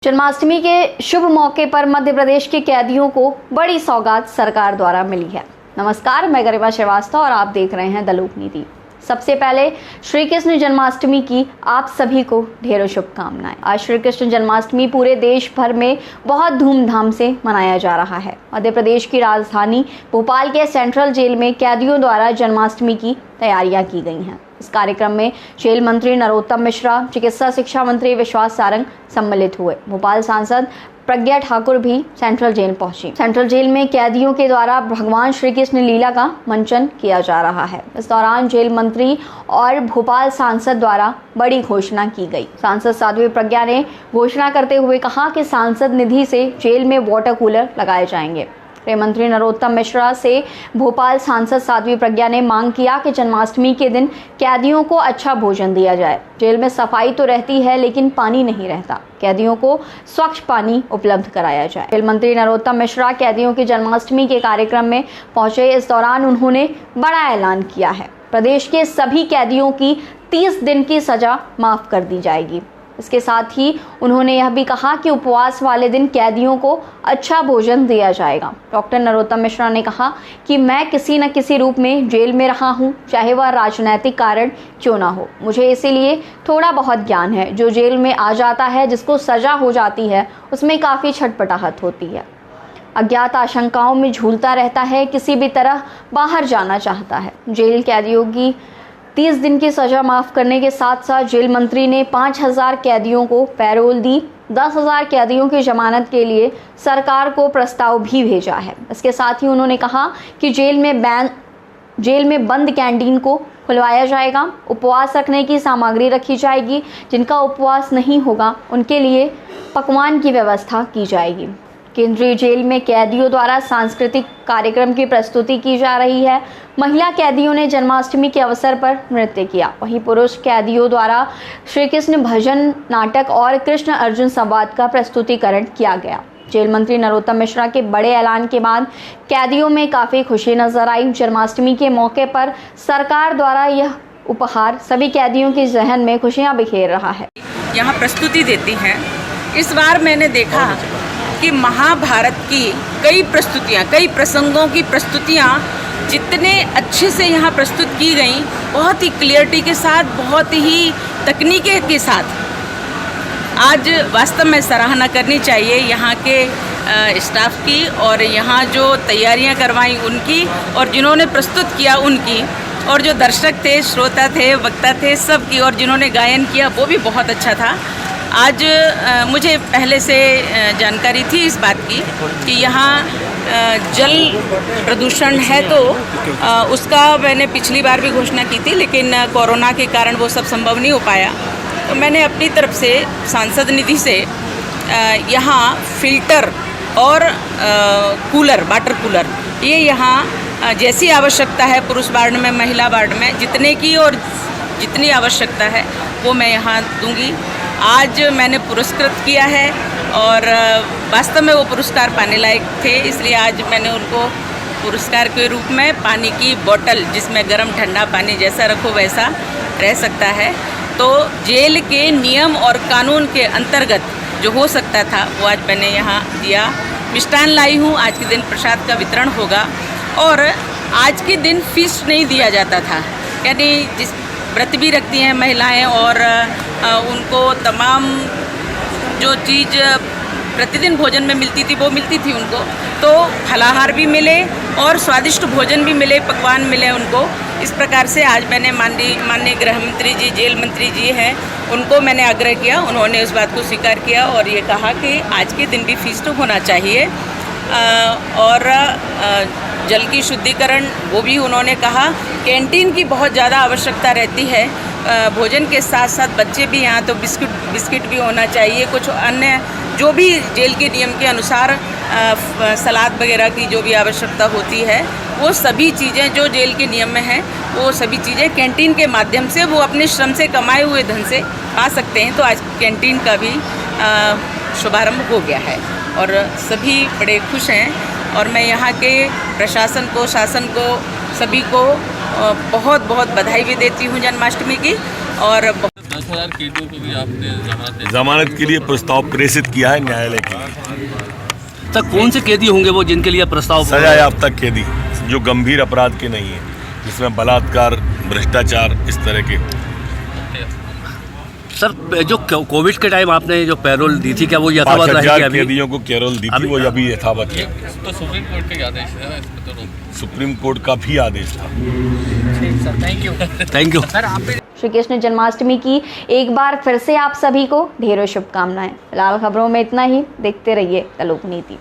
जन्माष्टमी के शुभ मौके पर मध्य प्रदेश के कैदियों को बड़ी सौगात सरकार द्वारा मिली है। नमस्कार, मैं गरिमा श्रीवास्तव और आप देख रहे हैं द लोक नीति। सबसे पहले श्री कृष्ण जन्माष्टमी की आप सभी को ढेरों शुभकामनाएं। आज श्री कृष्ण जन्माष्टमी पूरे देश भर में बहुत धूमधाम से मनाया जा रहा है। मध्य प्रदेश की राजधानी भोपाल के सेंट्रल जेल में कैदियों द्वारा जन्माष्टमी की तैयारियां की गई हैं। इस कार्यक्रम में जेल मंत्री नरोत्तम मिश्रा, चिकित्सा शिक्षा मंत्री विश्वास सारंग सम्मिलित हुए। भोपाल सांसद प्रज्ञा ठाकुर भी सेंट्रल जेल पहुंची। सेंट्रल जेल में कैदियों के द्वारा भगवान श्री कृष्ण लीला का मंचन किया जा रहा है। इस दौरान जेल मंत्री और भोपाल सांसद द्वारा बड़ी घोषणा की गई। सांसद साध्वी प्रज्ञा ने घोषणा करते हुए कहा कि सांसद निधि से जेल में वाटर कूलर लगाए जाएंगे। गृह मंत्री नरोत्तम मिश्रा से भोपाल सांसद साध्वी प्रज्ञा ने मांग किया कि जन्माष्टमी के दिन कैदियों को अच्छा भोजन दिया जाए। जेल में सफाई तो रहती है लेकिन पानी नहीं रहता। कैदियों को स्वच्छ पानी उपलब्ध कराया जाए। जेल मंत्री नरोत्तम मिश्रा कैदियों की जन्माष्टमी के कार्यक्रम में पहुंचे। इस दौरान उन्होंने बड़ा ऐलान किया है। प्रदेश के सभी कैदियों की 30 दिन की सजा माफ कर दी जाएगी। इसके साथ ही उन्होंने यह भी कहा कि उपवास वाले दिन कैदियों को अच्छा भोजन दिया जाएगा। डॉक्टर नरोत्तम मिश्रा ने कहा कि मैं किसी न किसी रूप में जेल में रहा हूं, चाहे वह राजनीतिक कारण क्यों ना हो। मुझे इसीलिए थोड़ा बहुत ज्ञान है। जो जेल में आ जाता है, जिसको सजा हो जाती है, उसमें काफ़ी छटपटाहट होती है, अज्ञात आशंकाओं में झूलता रहता है, किसी भी तरह बाहर जाना चाहता है। जेल कैदियों की 30 दिन की सजा माफ करने के साथ साथ जेल मंत्री ने 5000 कैदियों को पैरोल दी। 10,000 कैदियों की जमानत के लिए सरकार को प्रस्ताव भी भेजा है। इसके साथ ही उन्होंने कहा कि जेल में बंद कैंटीन को खुलवाया जाएगा। उपवास रखने की सामग्री रखी जाएगी। जिनका उपवास नहीं होगा उनके लिए पकवान की व्यवस्था की जाएगी। केंद्रीय जेल में कैदियों द्वारा सांस्कृतिक कार्यक्रम की प्रस्तुति की जा रही है। महिला कैदियों ने जन्माष्टमी के अवसर पर नृत्य किया। वहीं पुरुष कैदियों द्वारा श्री कृष्ण भजन नाटक और कृष्ण अर्जुन संवाद का प्रस्तुतिकरण किया गया। जेल मंत्री नरोत्तम मिश्रा के बड़े ऐलान के बाद कैदियों में काफ़ी खुशी नजर आई। जन्माष्टमी के मौके पर सरकार द्वारा यह उपहार सभी कैदियों के जहन में खुशियाँ बिखेर रहा है। यहाँ प्रस्तुति देती हैं। इस बार मैंने देखा कि महाभारत की कई प्रस्तुतियाँ, कई प्रसंगों की प्रस्तुतियाँ जितने अच्छे से यहाँ प्रस्तुत की गई, बहुत ही क्लियरिटी के साथ, बहुत ही तकनीकी के साथ, आज वास्तव में सराहना करनी चाहिए यहाँ के स्टाफ की और यहाँ जो तैयारियाँ करवाई उनकी और जिन्होंने प्रस्तुत किया उनकी, और जो दर्शक थे, श्रोता थे, वक्ता थे, सब की, और जिन्होंने गायन किया वो भी बहुत अच्छा था। आज मुझे पहले से जानकारी थी इस बात की कि यहाँ जल प्रदूषण है, तो उसका मैंने पिछली बार भी घोषणा की थी, लेकिन कोरोना के कारण वो सब संभव नहीं हो पाया। तो मैंने अपनी तरफ से सांसद निधि से यहाँ फिल्टर और कूलर, वाटर कूलर, ये यहाँ जैसी आवश्यकता है पुरुष वार्ड में, महिला वार्ड में जितने की और जितनी आवश्यकता है वो मैं यहाँ दूंगी। आज मैंने पुरस्कृत किया है और वास्तव में वो पुरस्कार पाने लायक थे, इसलिए आज मैंने उनको पुरस्कार के रूप में पानी की बोतल, जिसमें गर्म ठंडा पानी जैसा रखो वैसा रह सकता है, तो जेल के नियम और कानून के अंतर्गत जो हो सकता था वो आज मैंने यहाँ दिया। मिष्ठान लाई हूँ। आज के दिन प्रसाद का वितरण होगा और आज के दिन फीस नहीं दिया जाता था, यानी जिस व्रत भी रखती हैं महिलाएं और उनको तमाम जो चीज़ प्रतिदिन भोजन में मिलती थी वो मिलती थी उनको, तो फलाहार भी मिले और स्वादिष्ट भोजन भी मिले, पकवान मिले उनको। इस प्रकार से आज मैंने माननीय गृह मंत्री जी, जेल मंत्री जी हैं, उनको मैंने आग्रह किया, उन्होंने उस बात को स्वीकार किया और ये कहा कि आज के दिन भी फीस्ट होना चाहिए। और जल की शुद्धिकरण वो भी उन्होंने कहा। कैंटीन की बहुत ज़्यादा आवश्यकता रहती है। भोजन के साथ साथ बच्चे भी यहाँ, तो बिस्किट भी होना चाहिए, कुछ अन्य जो भी जेल के नियम के अनुसार सलाद वगैरह की जो भी आवश्यकता होती है, वो सभी चीज़ें जो जेल के नियम में हैं, वो सभी चीज़ें कैंटीन के माध्यम से वो अपने श्रम से कमाए हुए धन से पा सकते हैं। तो आज कैंटीन का भी शुभारंभ हो गया है और सभी बड़े खुश हैं और मैं यहाँ के प्रशासन को, शासन को, सभी को बहुत बहुत बधाई भी देती हूँ जन्माष्टमी की। और 10,000 कैदियों को भी आपने जमानत के लिए प्रस्ताव प्रेषित किया है न्यायालय के लिए। सर कौन से कैदी होंगे वो जिनके लिए प्रस्ताव? सजा याफ्ता कैदी जो गंभीर अपराध के नहीं है, जिसमें बलात्कार, भ्रष्टाचार, इस तरह के। सर जो कोविड के टाइम आपने जो पैरोल दी थी, क्या वो यथावत 5,000 रहेगी? कैदियों को कैरोल दी थी, वो अभी यथावत है। तो सुप्रीम कोर्ट का आदेश है इसमें तो सुप्रीम कोर्ट का भी आदेश था। Thank you. श्री कृष्ण जन्माष्टमी की एक बार फिर से आप सभी को ढेरों शुभकामनाएं। फिलहाल खबरों में इतना ही। देखते रहिए द लोक नीति।